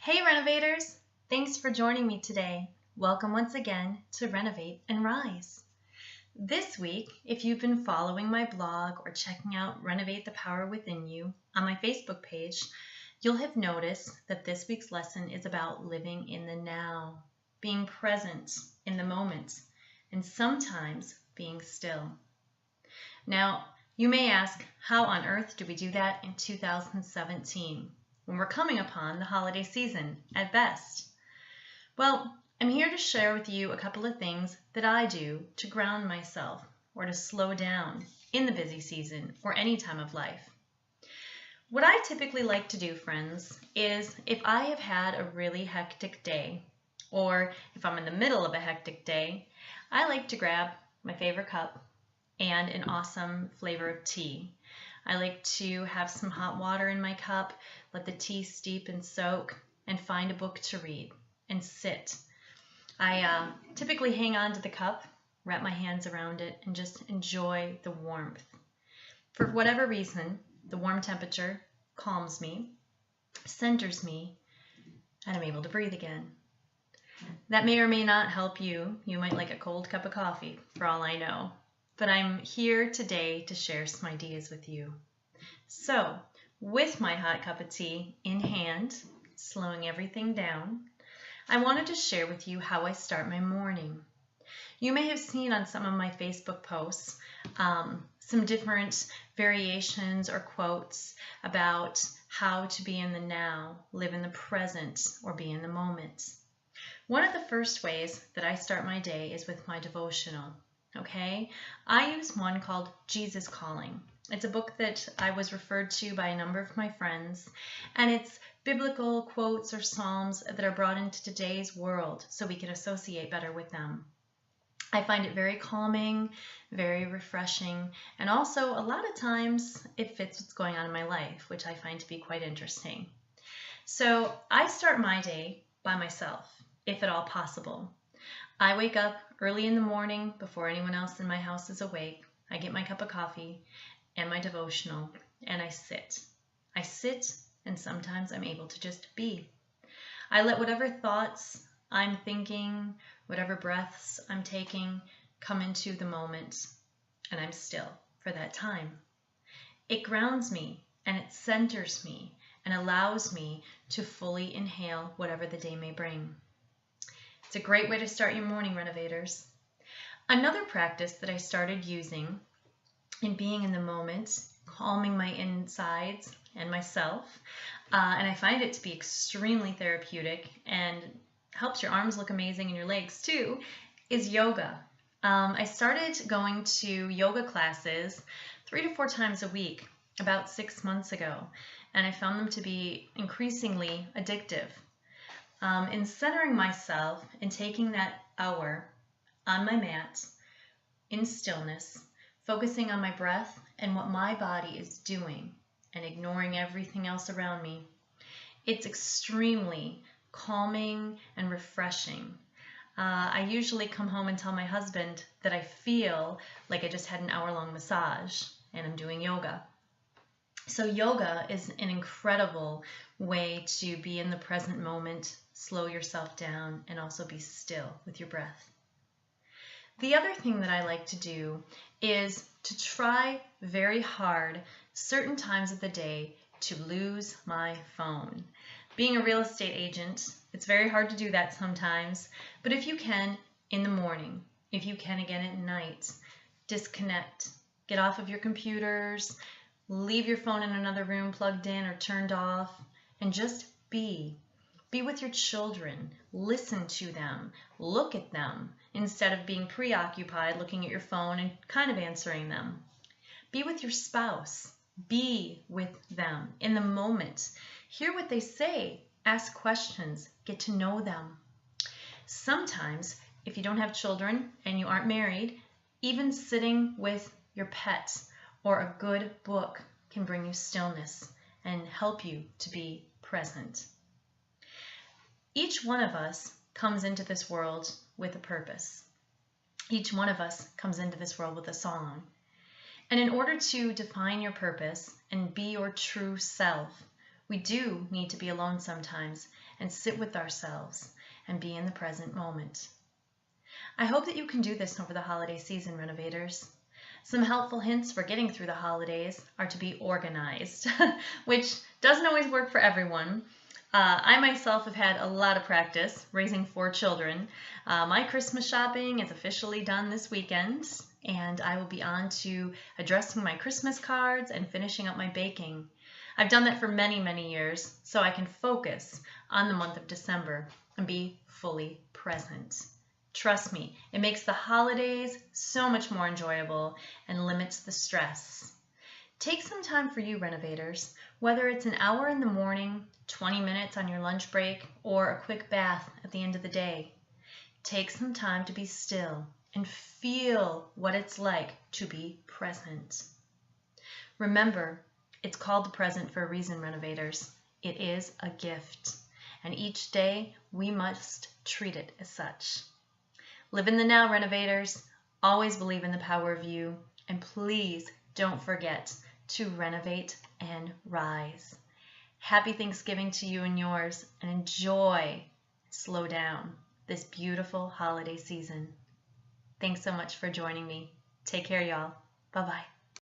Hey renovators! Thanks for joining me today. Welcome once again to Renovate and Rise. This week, if you've been following my blog or checking out Renovate the Power Within You on my Facebook page, you'll have noticed that this week's lesson is about living in the now, being present in the moment, and sometimes being still. Now, you may ask, how on earth do we do that in 2017? When we're coming upon the holiday season at best? Well, I'm here to share with you a couple of things that I do to ground myself or to slow down in the busy season or any time of life. What I typically like to do, friends, is if I have had a really hectic day or if I'm in the middle of a hectic day, I like to grab my favorite cup and an awesome flavor of tea. I like to have some hot water in my cup, let the tea steep and soak, and find a book to read and sit. I typically hang on to the cup, wrap my hands around it, and just enjoy the warmth. For whatever reason, the warm temperature calms me, centers me, and I'm able to breathe again. That may or may not help you. You might like a cold cup of coffee, for all I know. But I'm here today to share some ideas with you. So, with my hot cup of tea in hand, slowing everything down, I wanted to share with you how I start my morning. You may have seen on some of my Facebook posts some different variations or quotes about how to be in the now, live in the present, or be in the moment. One of the first ways that I start my day is with my devotional. Okay, I use one called Jesus Calling. It's a book that I was referred to by a number of my friends, and it's biblical quotes or psalms that are brought into today's world so we can associate better with them. I find it very calming, very refreshing, and also a lot of times it fits what's going on in my life, which I find to be quite interesting. So I start my day by myself, if at all possible. I wake up early in the morning before anyone else in my house is awake. I get my cup of coffee and my devotional and I sit. I sit and sometimes I'm able to just be. I let whatever thoughts I'm thinking, whatever breaths I'm taking come into the moment and I'm still for that time. It grounds me and it centers me and allows me to fully inhale whatever the day may bring. It's a great way to start your morning, renovators. Another practice that I started using in being in the moment, calming my insides and myself, and I find it to be extremely therapeutic and helps your arms look amazing and your legs too, is yoga. I started going to yoga classes 3 to 4 times a week about 6 months ago, and I found them to be increasingly addictive. In centering myself and taking that hour on my mat in stillness, focusing on my breath and what my body is doing and ignoring everything else around me, it's extremely calming and refreshing. I usually come home and tell my husband that I feel like I just had an hour-long massage and I'm doing yoga. So yoga is an incredible way to be in the present moment, slow yourself down, and also be still with your breath. The other thing that I like to do is to try very hard certain times of the day to lose my phone. Being a real estate agent, it's very hard to do that sometimes, but if you can, in the morning, if you can again at night, disconnect, get off of your computers, leave your phone in another room plugged in or turned off, and just be. Be with your children, listen to them, look at them, instead of being preoccupied looking at your phone and kind of answering them. Be with your spouse, be with them in the moment. Hear what they say, ask questions, get to know them. Sometimes, if you don't have children and you aren't married, even sitting with your pet or a good book can bring you stillness and help you to be present. Each one of us comes into this world with a purpose. Each one of us comes into this world with a song. And in order to define your purpose and be your true self, We do need to be alone sometimes and sit with ourselves and be in the present moment. I hope that you can do this over the holiday season, renovators. Some helpful hints for getting through the holidays are to be organized, which doesn't always work for everyone. I myself have had a lot of practice raising 4 children. My Christmas shopping is officially done this weekend, and I will be on to addressing my Christmas cards and finishing up my baking. I've done that for many, many years, so I can focus on the month of December and be fully present. Trust me, it makes the holidays so much more enjoyable and limits the stress. Take some time for you, renovators, whether it's an hour in the morning, 20 minutes on your lunch break, or a quick bath at the end of the day. Take some time to be still and feel what it's like to be present. Remember, it's called the present for a reason, renovators. It is a gift, and each day we must treat it as such. Live in the now, renovators. Always believe in the power of you, and please don't forget to renovate and rise. Happy Thanksgiving to you and yours, and enjoy, slow down, this beautiful holiday season. Thanks so much for joining me. Take care, y'all. Bye-bye.